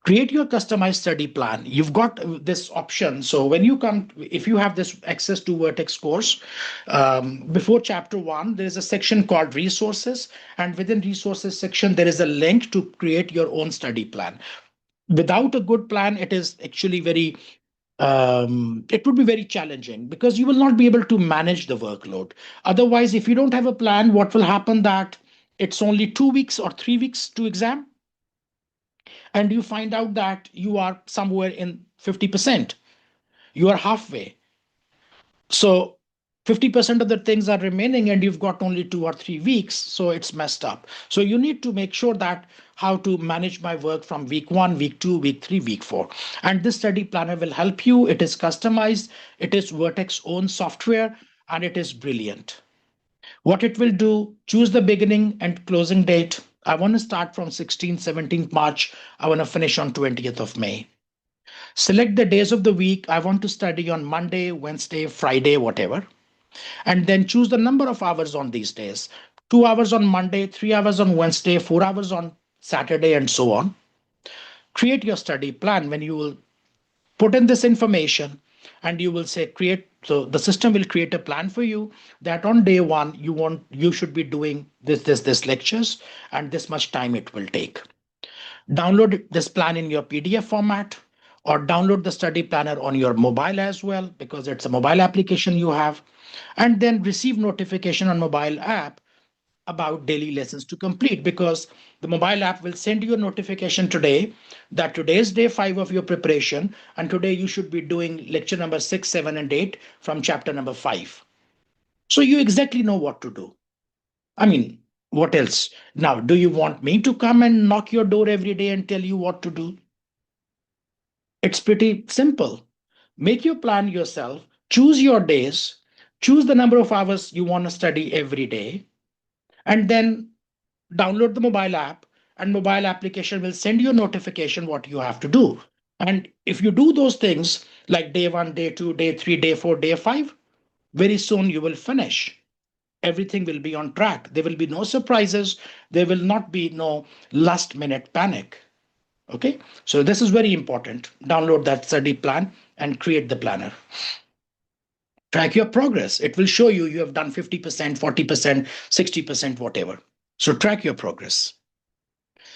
Create your customized study plan. You've got this option. So when you come, if you have this access to Vertex course, before chapter 1, there is a section called resources, and within resources section, there is a link to create your own study plan. Without a good plan, it is actually very it would be very challenging because you will not be able to manage the workload. Otherwise, if you don't have a plan, what will happen that it's only 2 weeks or 3 weeks to exam, and you find out that you are somewhere in 50%. You are halfway. So 50% of the things are remaining and you've got only 2 or 3 weeks. So it's messed up. So you need to make sure that how to manage my work from week 1, week 2, week 3, week 4. And this study planner will help you. It is customized. It is Vertex own software and it is brilliant. What it will do, choose the beginning and closing date. I want to start from 16th, 17th March. I want to finish on 20th of May. Select the days of the week. I want to study on Monday, Wednesday, Friday, whatever. And then choose the number of hours on these days. 2 hours on Monday, 3 hours on Wednesday, 4 hours on Saturday, and so on. Create your study plan. When you will put in this information and you will say create, so the system will create a plan for you that on day 1 you should be doing this lectures and this much time it will take. Download this plan in your PDF format or download the study planner on your mobile as well, because it's a mobile application you have, and then receive notification on mobile app about daily lessons to complete, because the mobile app will send you a notification today that today is day 5 of your preparation and today you should be doing lecture number 6, 7, and 8 from chapter number 5. So you exactly know what to do. I mean, what else? Now, do you want me to come and knock your door every day and tell you what to do? It's pretty simple. Make your plan yourself, choose your days, choose the number of hours you want to study every day, and then download the mobile app, and mobile application will send you a notification what you have to do. And if you do those things like day 1, day 2, day 3, day 4, day 5, very soon you will finish. Everything will be on track. There will be no surprises. There will not be no last minute panic. Okay, so this is very important. Download that study plan and create the planner. Track your progress. It will show you have done 50%, 40%, 60%, whatever. So track your progress.